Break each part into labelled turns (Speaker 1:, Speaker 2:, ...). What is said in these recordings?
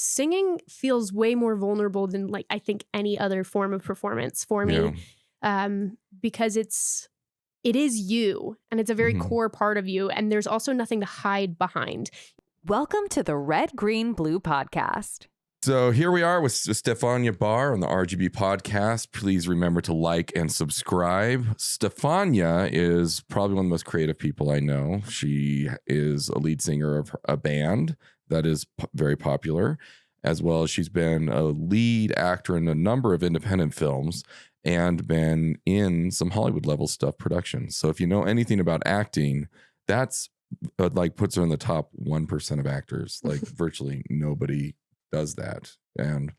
Speaker 1: singing feels way more vulnerable than like I think any other form of performance for me, because it is you, and it's a very core part of you, and there's also nothing to hide behind.
Speaker 2: Welcome to the Red, Green, Blue podcast.
Speaker 3: So here we are with Stefania Barr on the RGB podcast. Please remember to like and subscribe. Stefania is probably one of the most creative people I know. She is a lead singer of a band that is very popular, as well as she's been a lead actor in a number of independent films and been in some Hollywood level stuff productions. So if you know anything about acting, that's like puts her in the top 1% of actors. Like virtually nobody does that. And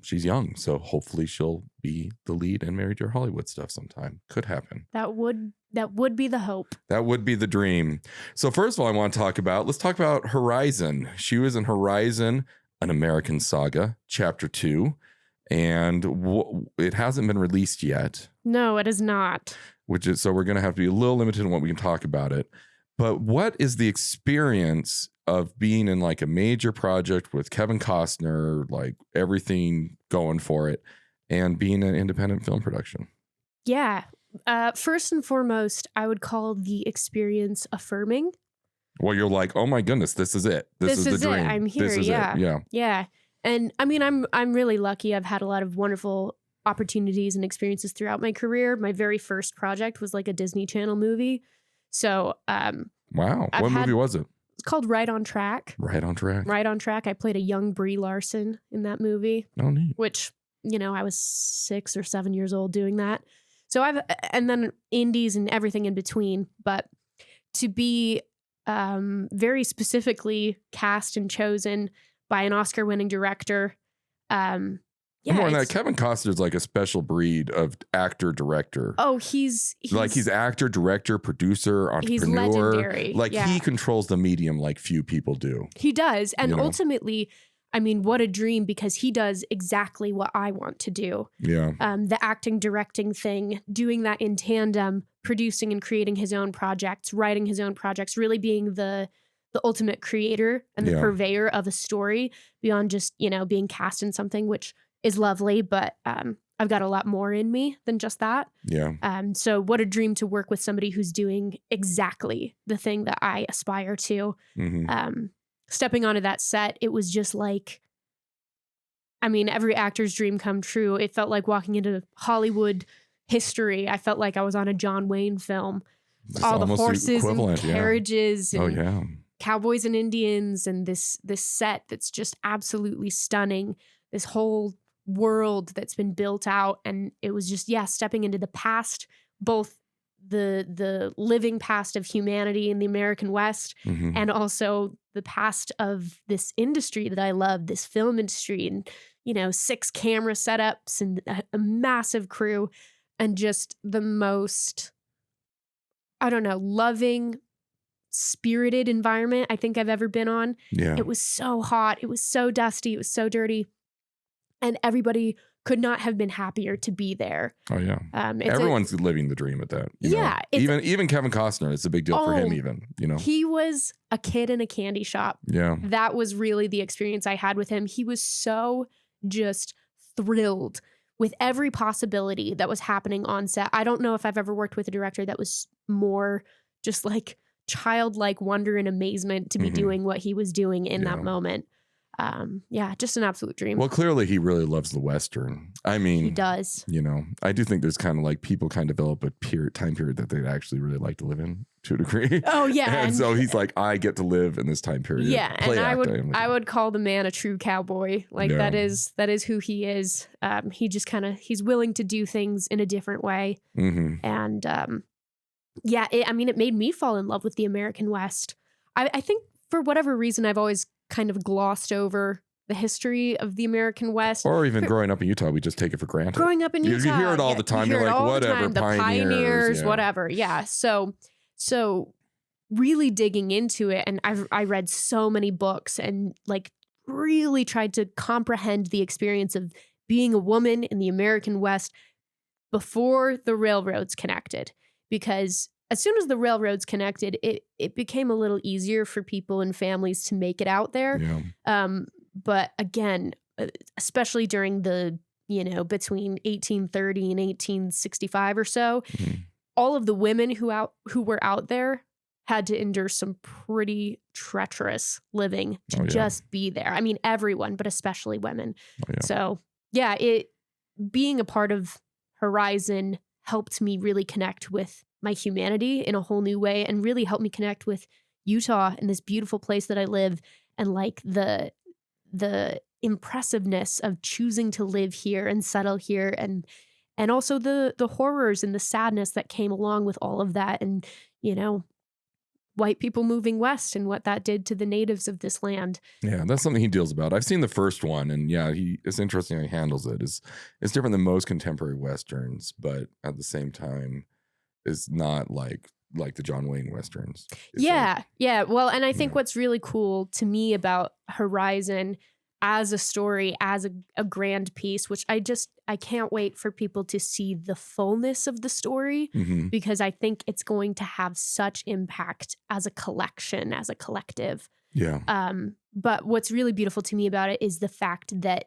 Speaker 3: she's young, so hopefully she'll be the lead and married to your Hollywood stuff sometime. Could happen.
Speaker 1: That would be the hope. That
Speaker 3: would be the dream. So first of all, let's talk about Horizon. She was in Horizon, An American Saga, Chapter 2, and it hasn't been released yet.
Speaker 1: No, it is not.
Speaker 3: So we're going to have to be a little limited in what we can talk about it. But what is the experience of being in like a major project with Kevin Costner, like everything going for it, and being an independent film production?
Speaker 1: Yeah. First and foremost, I would call the experience affirming.
Speaker 3: Well, you're like, oh my goodness, this is it. This is the dream.
Speaker 1: I'm here.
Speaker 3: This is
Speaker 1: it.
Speaker 3: Yeah.
Speaker 1: Yeah. And I mean, I'm really lucky. I've had a lot of wonderful opportunities and experiences throughout my career. My very first project was like a Disney Channel movie. So,
Speaker 3: wow. What movie was it?
Speaker 1: It's called Right on Track.
Speaker 3: Right on Track.
Speaker 1: Right on Track. I played a young Brie Larson in that movie.
Speaker 3: Oh, neat.
Speaker 1: Which, I was 6 or 7 years old doing that. So and then indies and everything in between. But to be very specifically cast and chosen by an Oscar-winning director.
Speaker 3: More than that, Kevin Costner is like a special breed of actor director.
Speaker 1: Oh, he's
Speaker 3: actor, director, producer, entrepreneur.
Speaker 1: He's legendary.
Speaker 3: He controls the medium like few people do.
Speaker 1: He does. And ultimately, I mean, what a dream, because he does exactly what I want to do.
Speaker 3: Yeah.
Speaker 1: The acting, directing thing, doing that in tandem, producing and creating his own projects, writing his own projects, really being the ultimate creator and the purveyor of a story beyond just, being cast in something, which is lovely, but I've got a lot more in me than just that.
Speaker 3: Yeah.
Speaker 1: So what a dream to work with somebody who's doing exactly the thing that I aspire to.
Speaker 3: Mm-hmm.
Speaker 1: Stepping onto that set, it was just like, I mean, every actor's dream come true. It felt like walking into Hollywood history. I felt like I was on a John Wayne film.
Speaker 3: It's
Speaker 1: all the horses and
Speaker 3: Yeah.
Speaker 1: carriages and
Speaker 3: oh, yeah.
Speaker 1: cowboys and Indians, and this set that's just absolutely stunning. This whole world that's been built out, and it was just stepping into the past, both the living past of humanity in the American West, and also the past of this industry that I love, this film industry, and 6 camera setups and a massive crew, and just the most, I don't know, loving, spirited environment I think I've ever been on.
Speaker 3: Yeah.
Speaker 1: It was so hot, it was so dusty, it was so dirty. And everybody could not have been happier to be there.
Speaker 3: Oh, yeah. Everyone's living the dream at that. Even Kevin Costner, it's a big deal for him even,
Speaker 1: He was a kid in a candy shop.
Speaker 3: Yeah.
Speaker 1: That was really the experience I had with him. He was so just thrilled with every possibility that was happening on set. I don't know if I've ever worked with a director that was more just like childlike wonder and amazement to be doing what he was doing in that moment. Just an absolute dream.
Speaker 3: Well, clearly he really loves the Western. I mean,
Speaker 1: he does.
Speaker 3: I do think there's kind of like people kind of develop a time period that they'd actually really like to live in to a degree.
Speaker 1: Oh yeah.
Speaker 3: and so he's like, I get to live in this time period.
Speaker 1: Yeah. And I would call the man a true cowboy. Like that is who he is. He just he's willing to do things in a different way.
Speaker 3: Mm-hmm.
Speaker 1: And it made me fall in love with the American West. I think for whatever reason, I've always kind of glossed over the history of the American West.
Speaker 3: Or even growing up in Utah, we just take it for granted.
Speaker 1: Growing up in Utah.
Speaker 3: You hear it all the time. You're like, whatever,
Speaker 1: the pioneers, whatever. Yeah. So really digging into it. And I read so many books and like really tried to comprehend the experience of being a woman in the American West before the railroads connected. Because as soon as the railroads connected, it became a little easier for people and families to make it out there.
Speaker 3: Yeah.
Speaker 1: But again, especially during the, between 1830 and 1865 or so, all of the women who were out there had to endure some pretty treacherous living to just be there. I mean, everyone, but especially women.
Speaker 3: Oh, yeah.
Speaker 1: So yeah, being a part of Horizon helped me really connect with my humanity in a whole new way, and really helped me connect with Utah and this beautiful place that I live, and like the impressiveness of choosing to live here and settle here, and also the horrors and the sadness that came along with all of that, and white people moving west and what that did to the natives of this land.
Speaker 3: Yeah, that's something he deals about. I've seen the first one, and yeah, it's interesting how he handles it. It's different than most contemporary westerns, but at the same time, it's not like the John Wayne westerns.
Speaker 1: Yeah. Well, and I think what's really cool to me about Horizon as a story, as a grand piece, which I can't wait for people to see the fullness of the story, because I think it's going to have such impact as a collection, as a collective.
Speaker 3: Yeah.
Speaker 1: But what's really beautiful to me about it is the fact that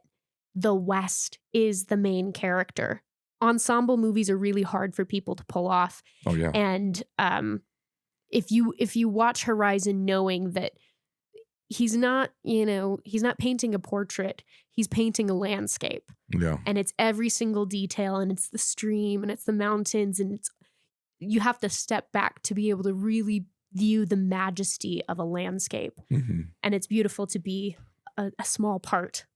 Speaker 1: the West is the main character. Ensemble movies are really hard for people to pull off.
Speaker 3: Oh yeah.
Speaker 1: And if you watch Horizon knowing that he's not painting a portrait, he's painting a landscape.
Speaker 3: Yeah.
Speaker 1: And it's every single detail, and it's the stream, and it's the mountains, and you have to step back to be able to really view the majesty of a landscape. And it's beautiful to be a small part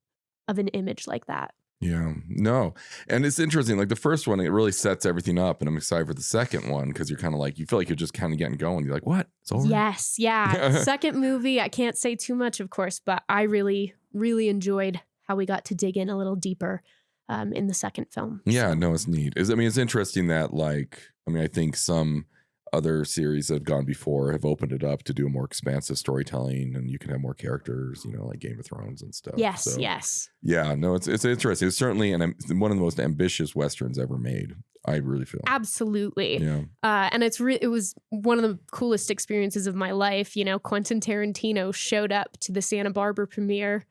Speaker 1: of an image like that.
Speaker 3: Yeah, no. And it's interesting. Like the first one, it really sets everything up, and I'm excited for the second one because you're kind of like, you feel like you're just kind of getting going. You're like, what? It's over?
Speaker 1: Yes. Yeah. Second movie, I can't say too much, of course, but I really, really enjoyed how we got to dig in a little deeper in the second film.
Speaker 3: Yeah, no, it's neat. It's interesting that I think some other series that have gone before have opened it up to do a more expansive storytelling, and you can have more characters, like Game of Thrones and stuff.
Speaker 1: Yes,
Speaker 3: so,
Speaker 1: yes.
Speaker 3: Yeah, no, it's interesting. It's certainly one of the most ambitious Westerns ever made, I really feel.
Speaker 1: Absolutely.
Speaker 3: Yeah.
Speaker 1: And it was one of the coolest experiences of my life. Quentin Tarantino showed up to the Santa Barbara premiere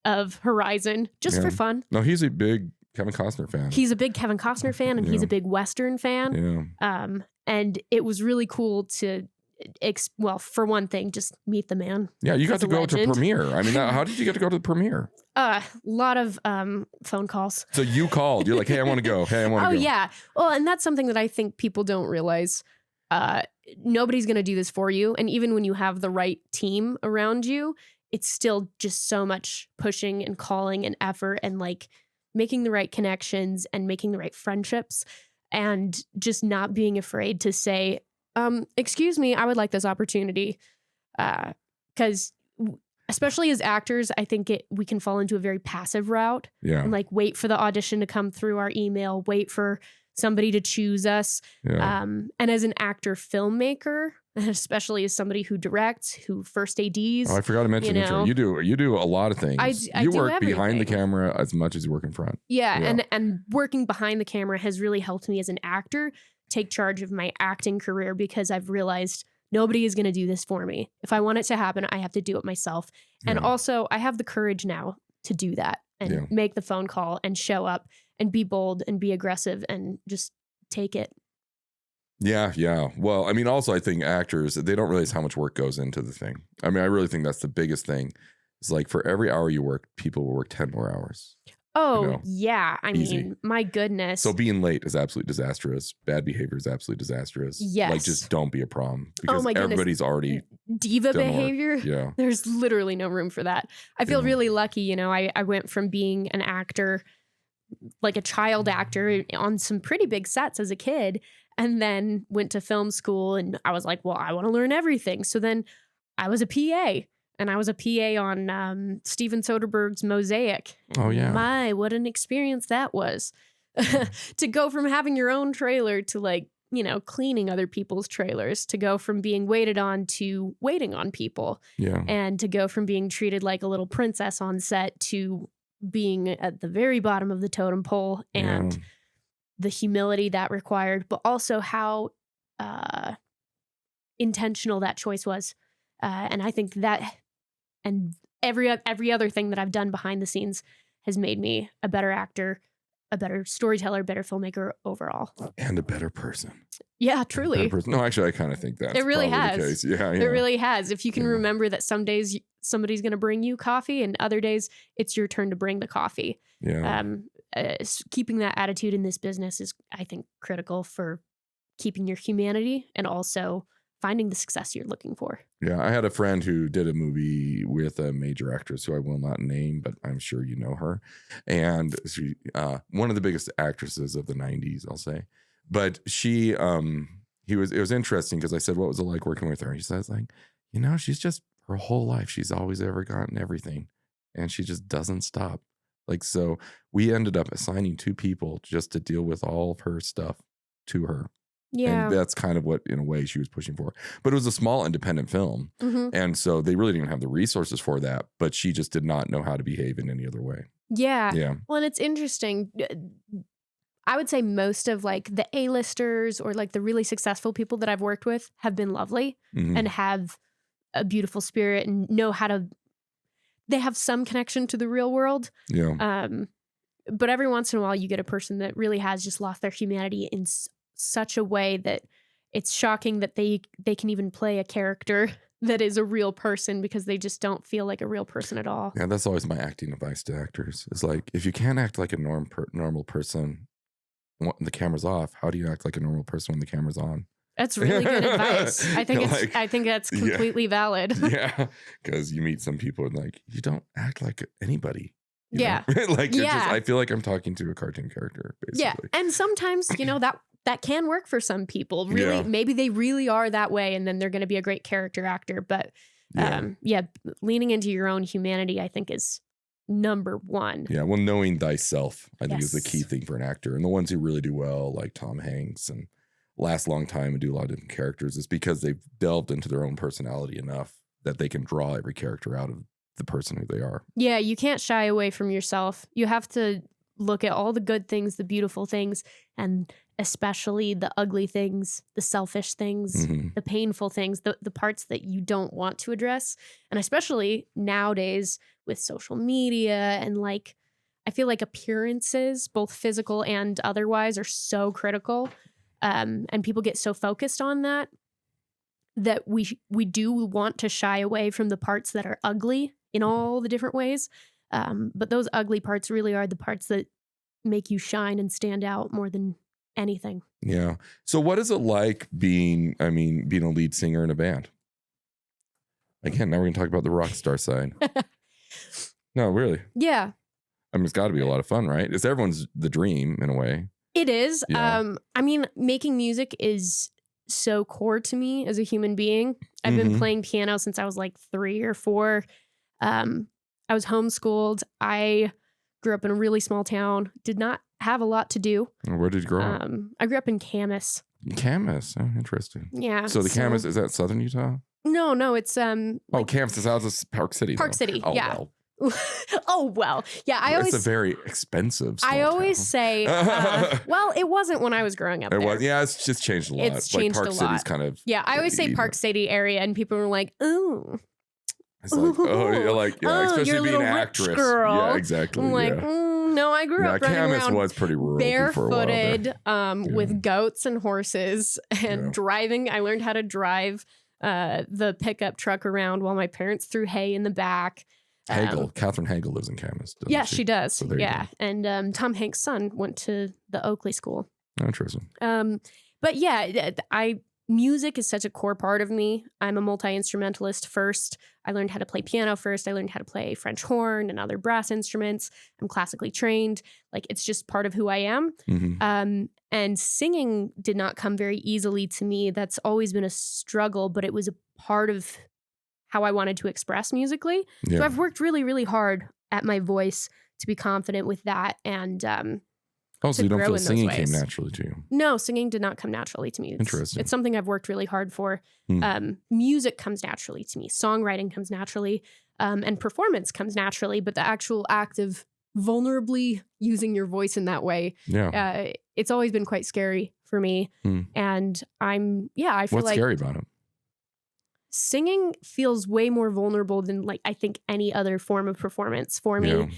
Speaker 1: of Horizon just for fun.
Speaker 3: No, he's a big Kevin Costner fan.
Speaker 1: He's a big Kevin Costner fan, and he's a big Western fan.
Speaker 3: Yeah.
Speaker 1: And it was really cool to, for one thing, just meet the man.
Speaker 3: Yeah, you got to go to premiere. I mean, how did you get to go to the premiere?
Speaker 1: A lot of phone calls.
Speaker 3: So you called. You're like, hey, I want to go. Hey, I want to go.
Speaker 1: Oh, yeah. Well, and that's something that I think people don't realize. Nobody's going to do this for you. And even when you have the right team around you, it's still just so much pushing and calling and effort and making the right connections and making the right friendships. And just not being afraid to say, excuse me, I would like this opportunity. Because especially as actors, I think we can fall into a very passive route.
Speaker 3: Yeah.
Speaker 1: And wait for the audition to come through our email, wait for somebody to choose us.
Speaker 3: Yeah.
Speaker 1: And as an actor filmmaker, especially as somebody who directs, who first ADs.
Speaker 3: Oh, I forgot to mention intro. You do a lot of things.
Speaker 1: I
Speaker 3: you
Speaker 1: do
Speaker 3: work
Speaker 1: everything.
Speaker 3: behind the camera as much as you work in front.
Speaker 1: Yeah. And working behind the camera has really helped me as an actor take charge of my acting career, because I've realized nobody is going to do this for me. If I want it to happen, I have to do it myself. And also I have the courage now to do that and make the phone call and show up and be bold and be aggressive and just take it.
Speaker 3: Yeah, yeah. Well, I mean, also, I think actors, they don't realize how much work goes into the thing. I mean, I really think that's the biggest thing. It's like for every hour you work, people will work 10 more hours.
Speaker 1: Oh, yeah. I
Speaker 3: Easy.
Speaker 1: mean, my goodness.
Speaker 3: So being late is absolutely disastrous. Bad behavior is absolutely disastrous.
Speaker 1: Yes.
Speaker 3: Just don't be a problem, because
Speaker 1: my goodness.
Speaker 3: everybody's already
Speaker 1: diva
Speaker 3: done
Speaker 1: behavior.
Speaker 3: Work. Yeah.
Speaker 1: There's literally no room for that. I feel really lucky. I went from being an actor, like a child actor on some pretty big sets as a kid, and then went to film school, and I was like, well, I want to learn everything. So then I was a PA, and I was a PA on Steven Soderbergh's Mosaic. And
Speaker 3: oh, yeah.
Speaker 1: My, what an experience that was. To go from having your own trailer to cleaning other people's trailers, to go from being waited on to waiting on people.
Speaker 3: Yeah.
Speaker 1: And to go from being treated like a little princess on set to being at the very bottom of the totem pole, and the humility that required, but also how intentional that choice was. And I think that and every other thing that I've done behind the scenes has made me a better actor, a better storyteller, better filmmaker overall.
Speaker 3: And a better person.
Speaker 1: Yeah, truly.
Speaker 3: No, actually, I kind of think that's
Speaker 1: it really
Speaker 3: probably
Speaker 1: has.
Speaker 3: the case. Yeah,
Speaker 1: It really has. If you can remember that some days somebody's going to bring you coffee and other days it's your turn to bring the coffee.
Speaker 3: Yeah.
Speaker 1: Keeping that attitude in this business is, I think, critical for keeping your humanity and also finding the success you're looking for.
Speaker 3: Yeah, I had a friend who did a movie with a major actress who I will not name, but I'm sure you know her. And she, one of the biggest actresses of the 90s, I'll say. But she, it was interesting because I said, what was it like working with her? And he says, like, she's just her whole life, she's always ever gotten everything. And she just doesn't stop. Like, so we ended up assigning 2 people just to deal with all of her stuff to her.
Speaker 1: Yeah.
Speaker 3: And that's kind of what, in a way, she was pushing for. But it was a small independent film. Mm-hmm. And so they really didn't have the resources for that. But she just did not know how to behave in any other way.
Speaker 1: Yeah.
Speaker 3: Yeah.
Speaker 1: Well, and it's interesting. I would say most of like the A-listers or like the really successful people that I've worked with have been lovely and have a beautiful spirit and know how to, they have some connection to the real world.
Speaker 3: Yeah.
Speaker 1: But every once in a while you get a person that really has just lost their humanity in such a way that it's shocking that they can even play a character that is a real person because they just don't feel like a real person at all.
Speaker 3: Yeah, that's always my acting advice to actors. It's like, if you can't act like a normal person when the camera's off, how do you act like a normal person when the camera's on?
Speaker 1: That's really good advice. I think that's completely valid.
Speaker 3: Yeah, because you meet some people and like, you don't act like anybody.
Speaker 1: Yeah.
Speaker 3: Like, I feel like I'm talking to a cartoon character, basically.
Speaker 1: Yeah, and sometimes, that can work for some people. Really, maybe they really are that way and then they're going to be a great character actor. But leaning into your own humanity, I think, is number one. Yeah,
Speaker 3: well, knowing thyself, I think, is the key thing for an actor. And the ones who really do well, like Tom Hanks, and last a long time and do a lot of different characters, is because they've delved into their own personality enough that they can draw every character out of the person who they are. Yeah,
Speaker 1: you can't shy away from yourself. You have to look at all the good things, the beautiful things, and especially the ugly things, the selfish things, the painful things, the parts that you don't want to address. And especially nowadays with social media and like, I feel like appearances, both physical and otherwise, are so critical. And people get so focused on that we do want to shy away from the parts that are ugly in all the different ways. But those ugly parts really are the parts that make you shine and stand out more than anything.
Speaker 3: Yeah. So what is it like being a lead singer in a band? Again, now we're going to talk about the rock star side. No, really.
Speaker 1: Yeah.
Speaker 3: It's got to be a lot of fun, right? It's everyone's the dream in a way.
Speaker 1: It is.
Speaker 3: Yeah.
Speaker 1: Making music is so core to me as a human being. I've been playing piano since I was like 3 or 4. I was homeschooled. I grew up in a really small town, did not have a lot to do.
Speaker 3: Where did you grow up?
Speaker 1: I grew up in Camas.
Speaker 3: Camas? Oh, interesting.
Speaker 1: Yeah.
Speaker 3: So Camas, is that southern Utah?
Speaker 1: No, it's
Speaker 3: Camas is out of Park City.
Speaker 1: Park City, yeah.
Speaker 3: Well.
Speaker 1: Oh, well. Yeah,
Speaker 3: it's a very expensive small
Speaker 1: I always
Speaker 3: town.
Speaker 1: say, well, it wasn't when I was growing up there.
Speaker 3: Was, yeah, it's just changed a lot.
Speaker 1: It's changed
Speaker 3: Park
Speaker 1: a lot.
Speaker 3: City's kind of...
Speaker 1: Yeah, I always say Park City area, and people are like, ooh.
Speaker 3: It's like, you're like, especially
Speaker 1: you're
Speaker 3: being an actress.
Speaker 1: Girl.
Speaker 3: Yeah, exactly.
Speaker 1: I'm like, no, I grew up running
Speaker 3: Camas
Speaker 1: around
Speaker 3: was pretty rural
Speaker 1: barefooted with goats and horses and driving. I learned how to drive the pickup truck around while my parents threw hay in the back.
Speaker 3: Katherine Hagel lives in Camas.
Speaker 1: Yeah, she does.
Speaker 3: So
Speaker 1: and Tom Hanks' son went to the Oakley School.
Speaker 3: Interesting.
Speaker 1: But yeah, music is such a core part of me. I'm a multi-instrumentalist first. I learned how to play piano first. I learned how to play French horn and other brass instruments. I'm classically trained. Like, it's just part of who I am. And singing did not come very easily to me. That's always been a struggle, but it was a part of how I wanted to express musically. Yeah. So I've worked really, really hard at my voice to be confident with that. And
Speaker 3: so you don't feel singing came naturally to you?
Speaker 1: No, singing did not come naturally to me.
Speaker 3: Interesting.
Speaker 1: It's something I've worked really hard for. Music comes naturally to me. Songwriting comes naturally. And performance comes naturally. But the actual act of vulnerably using your voice in that way, it's always been quite scary for me. And I feel
Speaker 3: What's scary about it?
Speaker 1: singing feels way more vulnerable than like I think any other form of performance for me,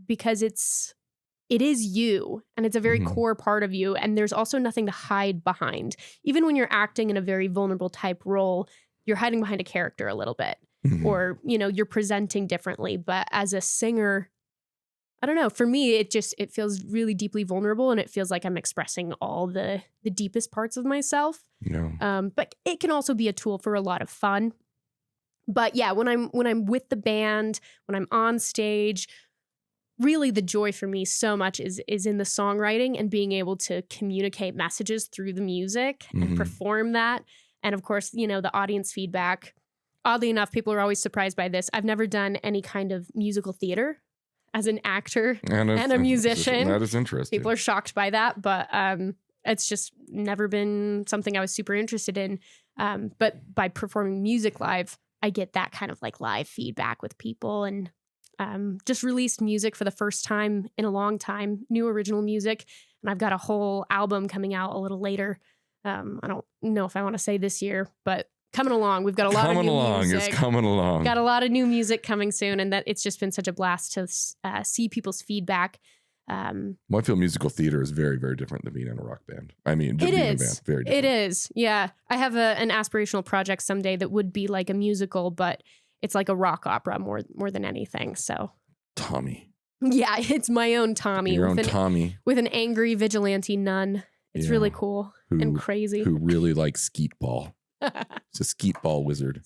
Speaker 1: because it is you, and it's a very core part of you, and there's also nothing to hide behind. Even when you're acting in a very vulnerable type role, you're hiding behind a character a little bit, or you're presenting differently. But as a singer, I don't know. For me, it feels really deeply vulnerable, and it feels like I'm expressing all the deepest parts of myself.
Speaker 3: Yeah.
Speaker 1: But it can also be a tool for a lot of fun. But yeah, when I'm with the band, when I'm on stage, really the joy for me so much is in the songwriting and being able to communicate messages through the music and perform that. And of course, the audience feedback. Oddly enough, people are always surprised by this. I've never done any kind of musical theater as an actor and a musician.
Speaker 3: That is interesting.
Speaker 1: People are shocked by that, but it's just never been something I was super interested in. But by performing music live, I get that kind of like live feedback with people, and just released music for the first time in a long time, new original music. And I've got a whole album coming out a little later. I don't know if I want to say this year, but coming along. We've got a lot of new music.
Speaker 3: It's coming along.
Speaker 1: Got a lot of new music coming soon, and that it's just been such a blast to see people's feedback.
Speaker 3: Well, I feel musical theater is very, very different than being in a rock band. I mean,
Speaker 1: it is.
Speaker 3: In a band, very different.
Speaker 1: It is. Yeah. I have an aspirational project someday that would be like a musical, but it's like a rock opera more than anything. So
Speaker 3: Tommy.
Speaker 1: Yeah, it's my own Tommy.
Speaker 3: Your own Tommy.
Speaker 1: With an angry vigilante nun. It's really cool and crazy.
Speaker 3: Who really likes skeet ball. It's a skeet ball wizard.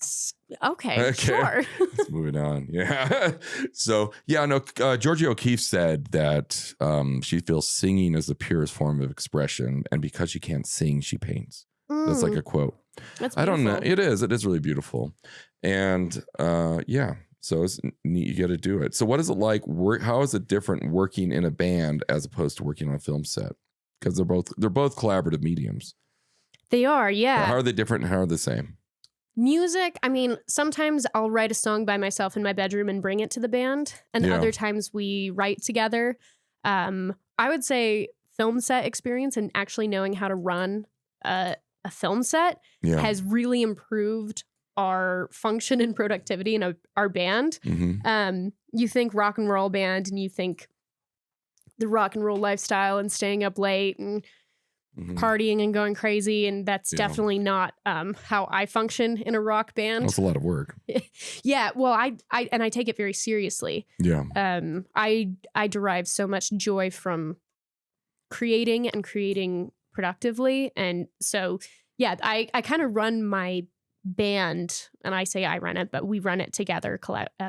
Speaker 1: Okay. Sure.
Speaker 3: Let's move it on. Yeah. So, Georgia O'Keeffe said that she feels singing is the purest form of expression. And because she can't sing, she paints. That's like a quote.
Speaker 1: That's beautiful.
Speaker 3: I don't know. It is. It is really beautiful. And so it's neat. You got to do it. So what is it like? How is it different working in a band as opposed to working on a film set? Because they're both collaborative mediums.
Speaker 1: They are, yeah.
Speaker 3: How are they different and how are they the same?
Speaker 1: Music, I mean, sometimes I'll write a song by myself in my bedroom and bring it to the band. And other times we write together. I would say film set experience and actually knowing how to run a film set has really improved our function and productivity in our band. You think rock and roll band and you think the rock and roll lifestyle and staying up late and partying and going crazy, and that's definitely not how I function in a rock band.
Speaker 3: That's a lot of work.
Speaker 1: Yeah, well, I take it very seriously.
Speaker 3: Yeah.
Speaker 1: I derive so much joy from creating productively, and so I kind of run my band, and I say I run it, but we run it together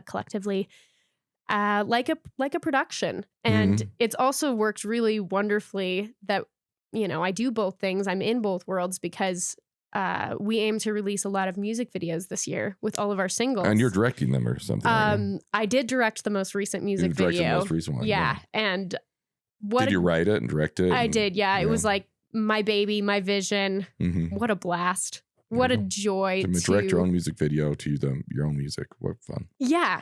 Speaker 1: collectively. Like a production, and it's also worked really wonderfully that I do both things. I'm in both worlds because we aim to release a lot of music videos this year with all of our singles.
Speaker 3: And you're directing them or something.
Speaker 1: I did direct the most recent music video.
Speaker 3: The most recent one.
Speaker 1: Yeah, and
Speaker 3: did you write it and direct it?
Speaker 1: I did. Yeah, it was like my baby, my vision. What a blast! What a joy
Speaker 3: to direct your own music video to your own music. What fun.
Speaker 1: Yeah.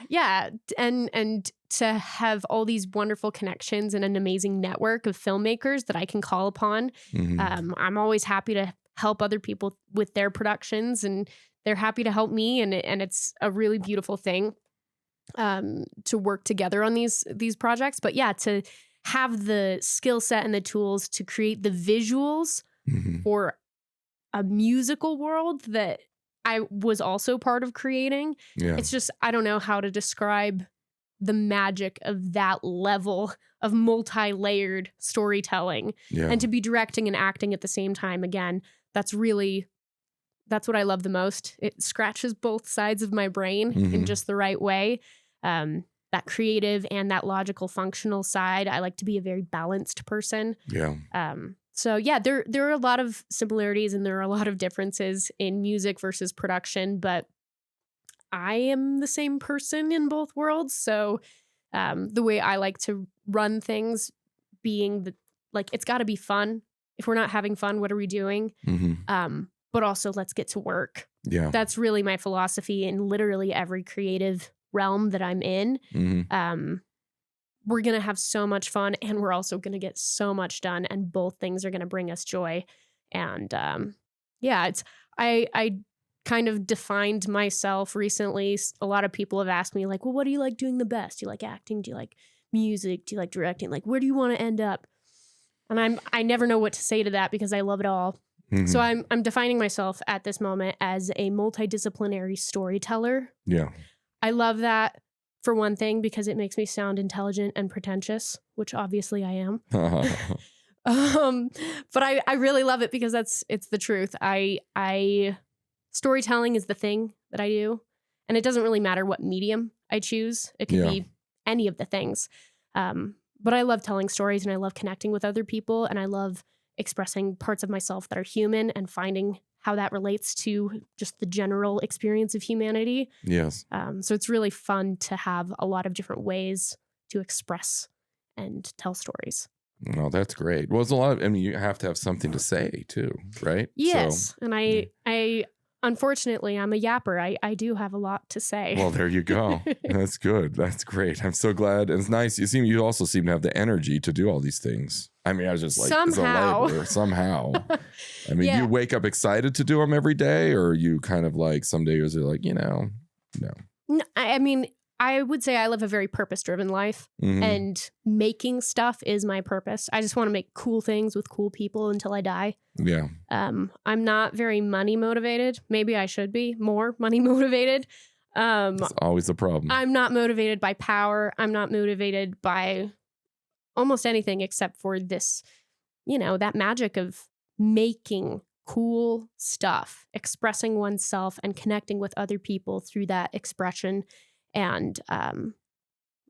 Speaker 1: And to have all these wonderful connections and an amazing network of filmmakers that I can call upon. I'm always happy to help other people with their productions, and they're happy to help me. And it's a really beautiful thing to work together on these projects. But to have the skill set and the tools to create the visuals for a musical world that I was also part of creating. It's just, I don't know how to describe the magic of that level of multi-layered storytelling. And to be directing and acting at the same time, again, that's what I love the most. It scratches both sides of my brain in just the right way. That creative and that logical functional side. I like to be a very balanced person. So there are a lot of similarities and there are a lot of differences in music versus production, but I am the same person in both worlds. So the way I like to run things being it's got to be fun. If we're not having fun, what are we doing? But also let's get to work. That's really my philosophy in literally every creative realm that I'm in. We're going to have so much fun and we're also going to get so much done, and both things are going to bring us joy. And I kind of defined myself recently. A lot of people have asked me like, well, what do you like doing the best? Do you like acting? Do you like music? Do you like directing? Like, where do you want to end up? And I never know what to say to that because I love it all.
Speaker 3: Mhm.
Speaker 1: So I'm defining myself at this moment as a multidisciplinary storyteller.
Speaker 3: Yeah.
Speaker 1: I love that for one thing because it makes me sound intelligent and pretentious, which obviously I am. But I really love it because it's the truth. Storytelling is the thing that I do, and it doesn't really matter what medium I choose. It could be any of the things. But I love telling stories, and I love connecting with other people, and I love expressing parts of myself that are human and finding how that relates to just the general experience of humanity.
Speaker 3: Yes.
Speaker 1: So it's really fun to have a lot of different ways to express and tell stories.
Speaker 3: Oh, that's great. Well, it's a lot of, I mean, you have to have something to say too, right?
Speaker 1: Yes. And I unfortunately, I'm a yapper. I do have a lot to say.
Speaker 3: Well, there you go. That's good. That's great. I'm so glad. And it's nice. You also seem to have the energy to do all these things. I mean, I was just like,
Speaker 1: somehow.
Speaker 3: As a laborer, somehow. I mean,
Speaker 1: Yeah.
Speaker 3: you wake up excited to do them every day, or you kind of like some days are like, no.
Speaker 1: No, I mean, I would say I live a very purpose-driven life,
Speaker 3: Mhm.
Speaker 1: and making stuff is my purpose. I just want to make cool things with cool people until I die.
Speaker 3: Yeah.
Speaker 1: I'm not very money motivated. Maybe I should be more money motivated.
Speaker 3: That's always the problem.
Speaker 1: I'm not motivated by power. I'm not motivated by almost anything except for this, that magic of making cool stuff, expressing oneself and connecting with other people through that expression. And I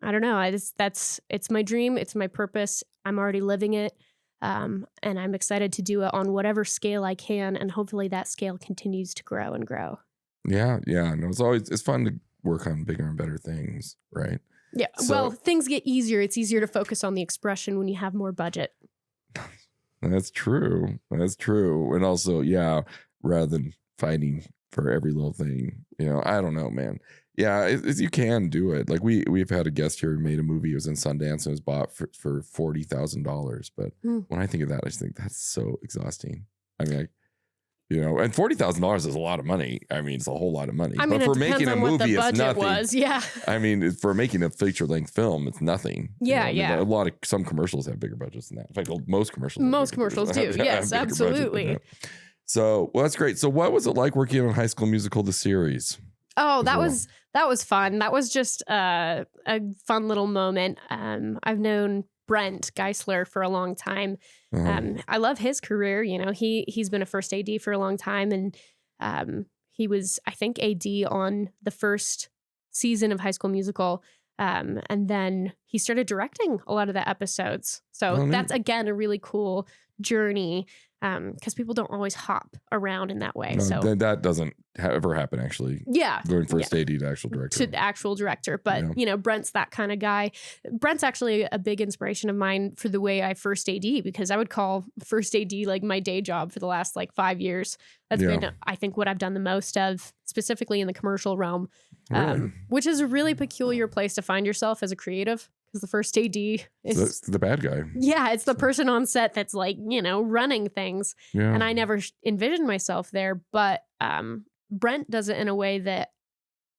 Speaker 1: don't know. It's my dream. It's my purpose. I'm already living it. And I'm excited to do it on whatever scale I can. And hopefully that scale continues to grow and grow.
Speaker 3: Yeah. No, it's fun to work on bigger and better things, right?
Speaker 1: Yeah.
Speaker 3: So-
Speaker 1: well, things get easier. It's easier to focus on the expression when you have more budget.
Speaker 3: That's true. And also, rather than fighting for every little thing, I don't know, man. Yeah, you can do it. Like we've had a guest here who made a movie. It was in Sundance and it was bought for $40,000. But when I think of that, I just think that's so exhausting. I mean, and $40,000 is a lot of money. I mean, it's a whole lot of money.
Speaker 1: I mean,
Speaker 3: but for
Speaker 1: it depends
Speaker 3: making a
Speaker 1: on what
Speaker 3: movie,
Speaker 1: the
Speaker 3: it's
Speaker 1: budget
Speaker 3: nothing.
Speaker 1: was. Yeah.
Speaker 3: I mean, for making a feature-length film, it's nothing.
Speaker 1: Yeah,
Speaker 3: I mean, some commercials have bigger budgets than that. In fact, most commercials.
Speaker 1: Most commercials do. Yes,
Speaker 3: have bigger budgets than
Speaker 1: absolutely.
Speaker 3: that. So, well, that's great. So, what was it like working on High School Musical, the series?
Speaker 1: Oh, that was fun. That was just a fun little moment. I've known Brent Geisler for a long time. I love his career. He's been a first AD for a long time, and he was, I think, AD on the first season of High School Musical. And then he started directing a lot of the episodes. So that's, again, a really cool journey because people don't always hop around in that way.
Speaker 3: No,
Speaker 1: so
Speaker 3: that doesn't ever happen, actually.
Speaker 1: Yeah.
Speaker 3: Going first AD to actual director.
Speaker 1: To actual director. But, Brent's that kind of guy. Brent's actually a big inspiration of mine for the way I first AD, because I would call first AD like my day job for the last 5 years. That's been, I think, what I've done the most of, specifically in the commercial realm, which is a really peculiar place to find yourself as a creative. Because the first AD is
Speaker 3: the bad guy.
Speaker 1: Yeah, it's the person on set that's running things.
Speaker 3: Yeah.
Speaker 1: And I never envisioned myself there. But Brent does it in a way that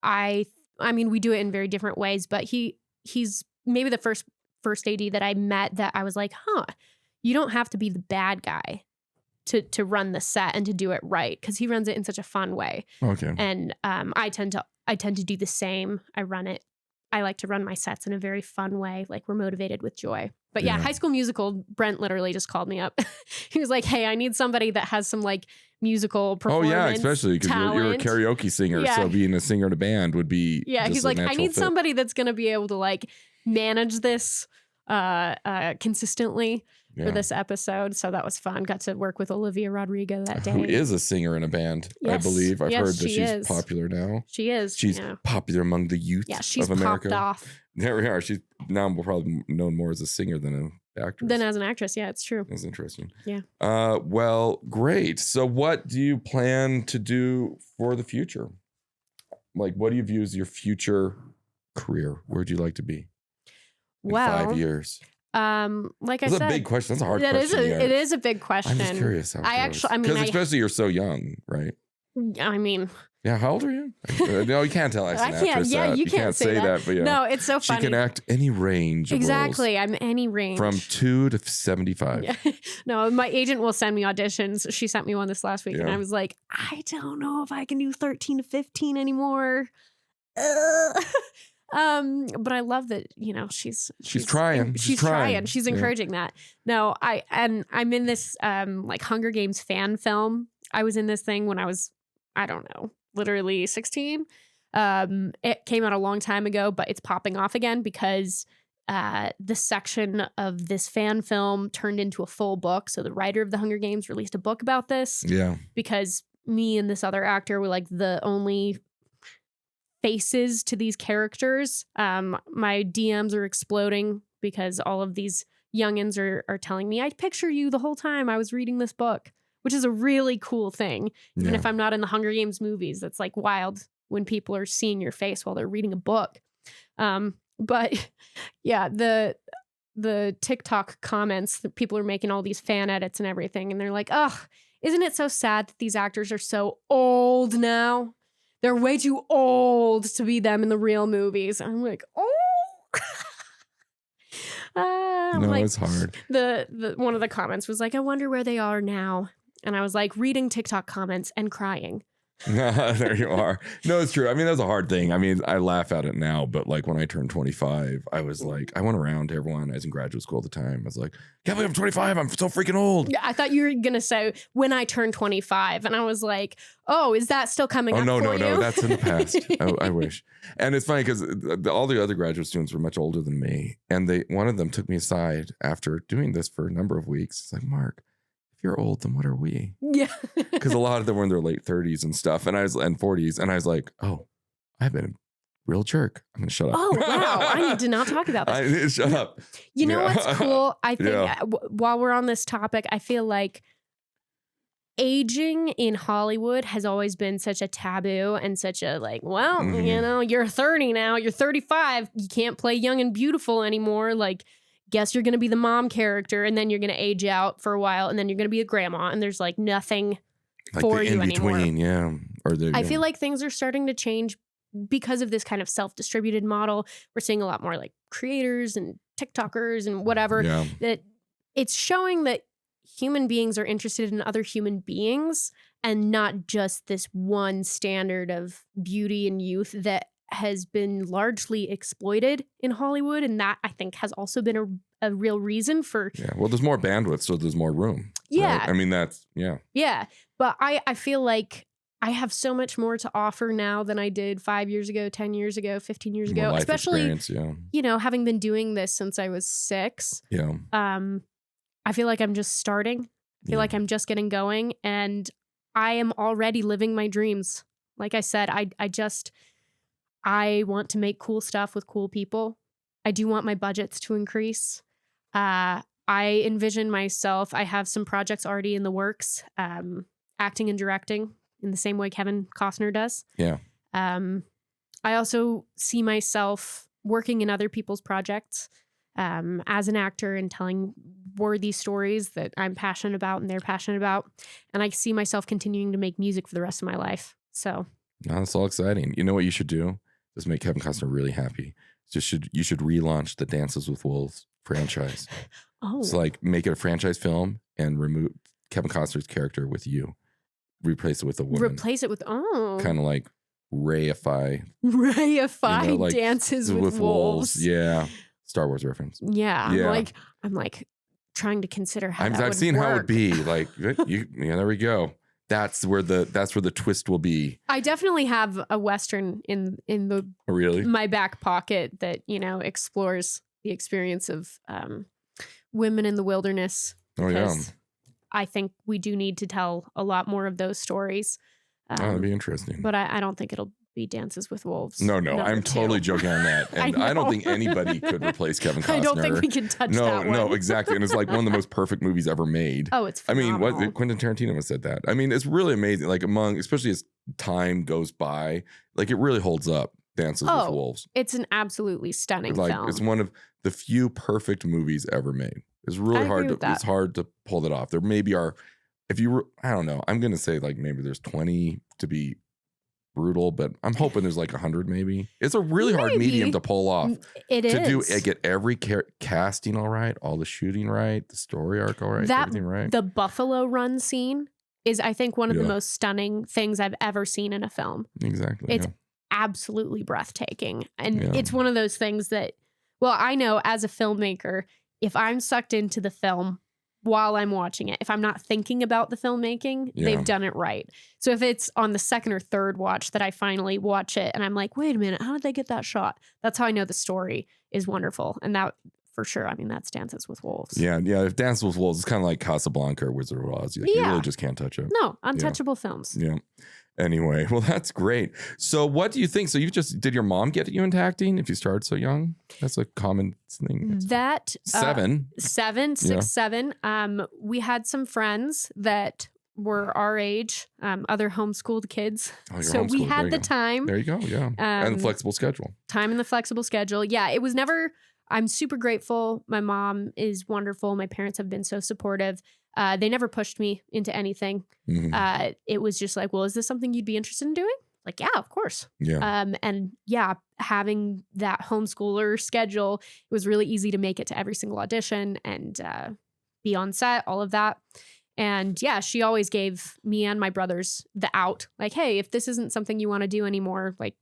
Speaker 1: I mean, we do it in very different ways. But he's maybe the first AD that I met that I was like, you don't have to be the bad guy to run the set and to do it right, because he runs it in such a fun way.
Speaker 3: Okay.
Speaker 1: And I tend to do the same. I like to run my sets in a very fun way, like we're motivated with joy. But yeah, High School Musical, Brent literally just called me up. He was like, hey, I need somebody that has some musical performance. Oh yeah,
Speaker 3: especially because you're a karaoke singer. Yeah. So being a singer in a band would be
Speaker 1: he's like, I need somebody that's going to be able to manage this consistently for this episode. So that was fun. Got to work with Olivia Rodrigo that day.
Speaker 3: Who is a singer in a band, I believe. I've heard that she's popular now.
Speaker 1: She is.
Speaker 3: She's popular among the youth of America.
Speaker 1: Popped off.
Speaker 3: There we are. She's now probably known more as a singer than an actress.
Speaker 1: Than as an actress. Yeah, it's true.
Speaker 3: That's interesting.
Speaker 1: Yeah.
Speaker 3: Well, great. So what do you plan to do for the future? What do you view as your future career? Where would you like to be in 5 years?
Speaker 1: Like
Speaker 3: That's
Speaker 1: I said,
Speaker 3: a big question. That's a hard question.
Speaker 1: It is a big question.
Speaker 3: I'm just curious. Because especially you're so young, right?
Speaker 1: I mean,
Speaker 3: Yeah, how old are you? No, you can't tell us.
Speaker 1: I can't. Yeah, you can't say that.
Speaker 3: But yeah.
Speaker 1: No, it's so
Speaker 3: She
Speaker 1: funny.
Speaker 3: can act any range.
Speaker 1: Exactly.
Speaker 3: Of
Speaker 1: I'm any range.
Speaker 3: roles, from 2 to 75.
Speaker 1: Yeah. No, my agent will send me auditions. She sent me one this last week, and
Speaker 3: Yeah.
Speaker 1: I was like, I don't know if I can do 13 to 15 anymore. Ugh. But I love that, she's
Speaker 3: trying.
Speaker 1: She's trying. She's encouraging that. No, I'm in this like Hunger Games fan film. I was in this thing when I was, I don't know, literally 16. It came out a long time ago, but it's popping off again because the section of this fan film turned into a full book. So the writer of the Hunger Games released a book about this.
Speaker 3: Yeah.
Speaker 1: Because me and this other actor were like the only faces to these characters. My DMs are exploding because all of these youngins are telling me, I picture you the whole time I was reading this book, which is a really cool thing. Even if I'm not in the Hunger Games movies, that's like wild when people are seeing your face while they're reading a book. But yeah, the TikTok comments that people are making all these fan edits and everything. And they're like, oh, isn't it so sad that these actors are so old now? They're way too old to be them in the real movies. I'm like, oh.
Speaker 3: It's hard.
Speaker 1: The one of the comments was like, I wonder where they are now. And I was like, reading TikTok comments and crying.
Speaker 3: There you are. No, it's true. I mean, that's a hard thing. I mean, I laugh at it now, but like when I turned 25, I was like, I went around to everyone. I was in graduate school at the time. I was like, can't believe I'm 25. I'm so freaking old.
Speaker 1: Yeah, I thought you were going to say when I turned 25. And I was like, oh, is that still coming up
Speaker 3: no,
Speaker 1: for you?
Speaker 3: no. That's in the past. I wish. And it's funny because all the other graduate students were much older than me. And one of them took me aside after doing this for a number of weeks. It's like, Mark, if you're old, then what are we?
Speaker 1: Yeah.
Speaker 3: Because a lot of them were in their late 30s and stuff, and 40s, and I was like, oh, I've been a real jerk. I'm gonna shut up.
Speaker 1: Oh wow, I need to not talk about this.
Speaker 3: Shut up.
Speaker 1: You know what's cool? I think while we're on this topic, I feel like aging in Hollywood has always been such a taboo and such a like, well, you're 30 now, you're 35, you can't play young and beautiful anymore. Like, guess you're going to be the mom character, and then you're going to age out for a while, and then you're going to be a grandma, and there's like nothing
Speaker 3: like
Speaker 1: for
Speaker 3: the
Speaker 1: you
Speaker 3: in-between,
Speaker 1: anymore.
Speaker 3: Yeah.
Speaker 1: I feel like things are starting to change because of this kind of self-distributed model. We're seeing a lot more like creators and TikTokers and whatever.
Speaker 3: Yeah.
Speaker 1: That it's showing that human beings are interested in other human beings and not just this one standard of beauty and youth that has been largely exploited in Hollywood. And that, I think, has also been a real reason for...
Speaker 3: Yeah, well, there's more bandwidth, so there's more room.
Speaker 1: Yeah.
Speaker 3: Right? I mean, that's... Yeah.
Speaker 1: Yeah, but I feel like I have so much more to offer now than I did 5 years ago, 10 years ago, 15 years ago.
Speaker 3: Life
Speaker 1: Especially,
Speaker 3: yeah.
Speaker 1: Having been doing this since I was 6.
Speaker 3: Yeah.
Speaker 1: I feel like I'm just starting. I feel like I'm just getting going. And I am already living my dreams. Like I said, I want to make cool stuff with cool people. I do want my budgets to increase. I envision myself, I have some projects already in the works, acting and directing in the same way Kevin Costner does.
Speaker 3: Yeah.
Speaker 1: I also see myself working in other people's projects as an actor and telling worthy stories that I'm passionate about and they're passionate about. And I see myself continuing to make music for the rest of my life. So.
Speaker 3: No, that's all exciting. You know what you should do? Just make Kevin Costner really happy. You should relaunch the Dances with Wolves franchise.
Speaker 1: Oh.
Speaker 3: It's like make it a franchise film and remove Kevin Costner's character with you. Replace it with a woman.
Speaker 1: Replace it with
Speaker 3: kind of like Rayify.
Speaker 1: Like Dances with Wolves.
Speaker 3: Yeah. Star Wars reference.
Speaker 1: Yeah. I'm like trying to consider how
Speaker 3: I've seen
Speaker 1: work.
Speaker 3: how it would be. Like there we go. That's where the twist will be.
Speaker 1: I definitely have a Western in the my back pocket that, explores the experience of women in the wilderness.
Speaker 3: Oh, yeah.
Speaker 1: I think we do need to tell a lot more of those stories.
Speaker 3: That'd be interesting.
Speaker 1: But I don't think it'll be Dances with Wolves.
Speaker 3: No, I'm totally joking on that. And I don't think anybody could replace Kevin Costner.
Speaker 1: I don't think we can touch that one.
Speaker 3: No, exactly. And it's like one of the most perfect movies ever made.
Speaker 1: Oh, it's phenomenal.
Speaker 3: I mean, Quentin Tarantino has said that. I mean, it's really amazing. Like especially as time goes by, like it really holds up. Dances with Wolves.
Speaker 1: It's an absolutely stunning film.
Speaker 3: It's one of the few perfect movies ever made. It's really hard to pull that off. There maybe are if you were, I don't know, I'm going to say like maybe there's 20 to be brutal, but I'm hoping there's like 100 maybe. It's a really hard medium to pull off.
Speaker 1: It
Speaker 3: to
Speaker 1: is.
Speaker 3: do, get every casting all right, all the shooting right, the story arc all right, everything right.
Speaker 1: The Buffalo Run scene is, I think, one of the most stunning things I've ever seen in a film.
Speaker 3: Exactly.
Speaker 1: It's absolutely breathtaking. And it's one of those things that, well, I know as a filmmaker, if I'm sucked into the film while I'm watching it, if I'm not thinking about the filmmaking, they've done it right. So if it's on the second or third watch that I finally watch it and I'm like, wait a minute, how did they get that shot? That's how I know the story is wonderful. And that, for sure, I mean, that's Dances with Wolves.
Speaker 3: Yeah. If Dances with Wolves, it's kind of like Casablanca or Wizard of Oz. You really just can't touch it.
Speaker 1: No, untouchable films.
Speaker 3: Yeah. Anyway, well, that's great. So what do you think? So did your mom get you into acting if you started so young? That's a common thing.
Speaker 1: That
Speaker 3: 7.
Speaker 1: 7. We had some friends that were our age, other homeschooled kids. So we had the time.
Speaker 3: There you go. Yeah. And the flexible schedule.
Speaker 1: Time and the flexible schedule. Yeah. It was never, I'm super grateful. My mom is wonderful. My parents have been so supportive. They never pushed me into anything. Mm-hmm. It was just like, well, is this something you'd be interested in doing? Like, yeah, of course.
Speaker 3: Yeah.
Speaker 1: And yeah, having that homeschooler schedule, it was really easy to make it to every single audition and be on set, all of that. And yeah, she always gave me and my brothers the out. Like, hey, if this isn't something you want to do anymore, like,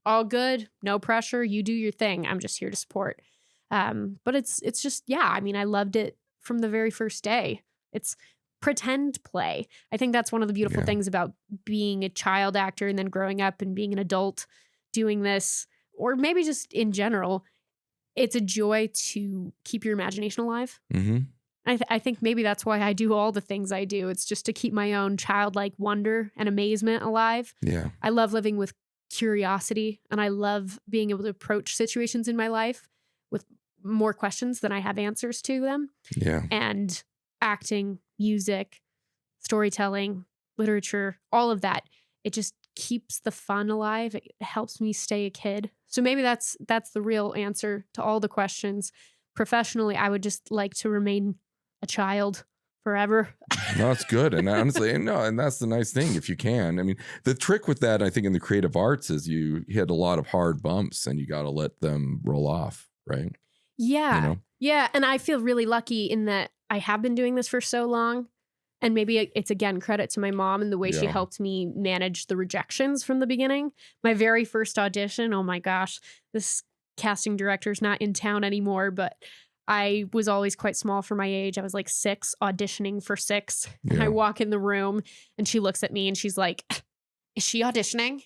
Speaker 1: all good, no pressure, you do your thing. I'm just here to support. But it's just, yeah, I mean, I loved it from the very first day. It's pretend play. I think that's one of the beautiful things about being a child actor and then growing up and being an adult doing this, or maybe just in general. It's a joy to keep your imagination alive. Mm-hmm. I think maybe that's why I do all the things I do. It's just to keep my own childlike wonder and amazement alive.
Speaker 3: Yeah.
Speaker 1: I love living with curiosity, and I love being able to approach situations in my life with more questions than I have answers to them.
Speaker 3: Yeah.
Speaker 1: And acting, music, storytelling, literature, all of that. It just keeps the fun alive. It helps me stay a kid. So maybe that's the real answer to all the questions. Professionally, I would just like to remain a child forever.
Speaker 3: No, that's good. And honestly, and that's the nice thing if you can. I mean, the trick with that, I think, in the creative arts is you hit a lot of hard bumps and you got to let them roll off, right?
Speaker 1: Yeah.
Speaker 3: You know?
Speaker 1: Yeah. And I feel really lucky in that I have been doing this for so long. And maybe it's, again, credit to my mom and the way she helped me manage the rejections from the beginning. My very first audition, oh my gosh, this casting director's not in town anymore, but I was always quite small for my age. I was like 6, auditioning for 6. Yeah. And I walk in the room and she looks at me and she's like, is she auditioning?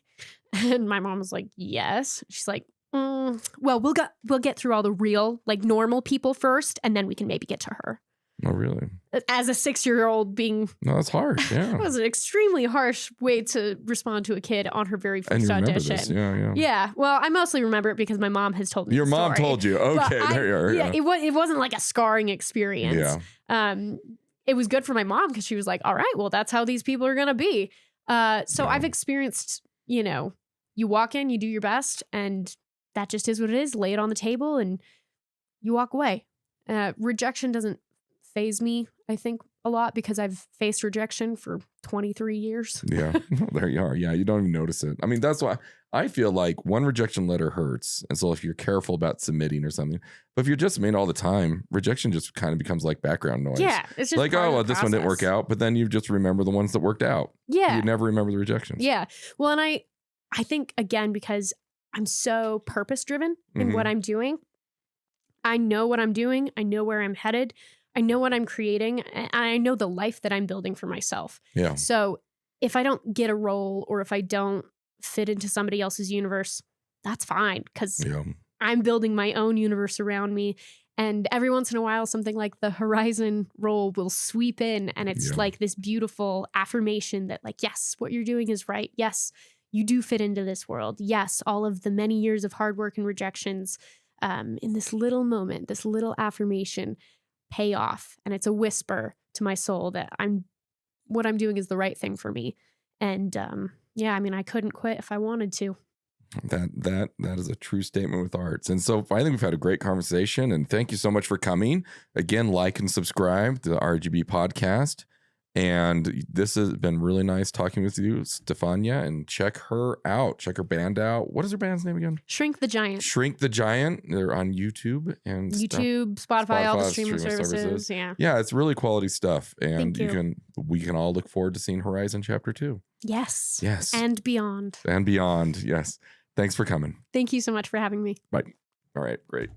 Speaker 1: And my mom was like, yes. She's like, well, we'll get through all the real, like, normal people first, and then we can maybe get to her.
Speaker 3: Oh, really?
Speaker 1: As a 6-year-old being...
Speaker 3: No, that's harsh, yeah.
Speaker 1: That was an extremely harsh way to respond to a kid on her very first audition.
Speaker 3: This. Yeah.
Speaker 1: Yeah, well, I mostly remember it because my mom has told me
Speaker 3: Your mom told you. Okay, there you are.
Speaker 1: Yeah, it wasn't like a scarring experience. Yeah. It was good for my mom because she was like, all right, well, that's how these people are going to be. So I've experienced, you walk in, you do your best, and that just is what it is. Lay it on the table and you walk away. Rejection doesn't faze me, I think, a lot because I've faced rejection for 23 years.
Speaker 3: Yeah, there you are. Yeah, you don't even notice it. I mean, that's why I feel like one rejection letter hurts. And so if you're careful about submitting or something, but if you're just submitting all the time, rejection just kind of becomes like background noise.
Speaker 1: Yeah, it's just
Speaker 3: like, this one didn't work out, but then you just remember the ones that worked out.
Speaker 1: Yeah.
Speaker 3: You never remember the rejections.
Speaker 1: Yeah. Well, and I think, again, because I'm so purpose-driven in what I'm doing, I know what I'm doing. I know where I'm headed. I know what I'm creating. And I know the life that I'm building for myself. Yeah. So if I don't get a role or if I don't fit into somebody else's universe, that's fine because I'm building my own universe around me. And every once in a while, something like the Horizon role will sweep in. And it's like this beautiful affirmation that, like, yes, what you're doing is right. Yes, you do fit into this world. Yes, all of the many years of hard work and rejections in this little moment, this little affirmation pay off. And it's a whisper to my soul that what I'm doing is the right thing for me. And I mean, I couldn't quit if I wanted to.
Speaker 3: That is a true statement with arts. And so I think we've had a great conversation, and thank you so much for coming. Again, like and subscribe to the RGB podcast. And this has been really nice talking with you, Stefania, and check her out. Check her band out. What is her band's name again?
Speaker 1: Shrink the Giant.
Speaker 3: Shrink the Giant. They're on YouTube and
Speaker 1: YouTube, Spotify, all the streaming services. Yeah.
Speaker 3: Yeah, it's really quality stuff. And
Speaker 1: Thank
Speaker 3: we can all look forward to seeing Horizon Chapter 2.
Speaker 1: Yes.
Speaker 3: Yes.
Speaker 1: And beyond.
Speaker 3: And beyond. Yes. Thanks for coming.
Speaker 1: Thank you so much for having me.
Speaker 3: Bye. All right, great.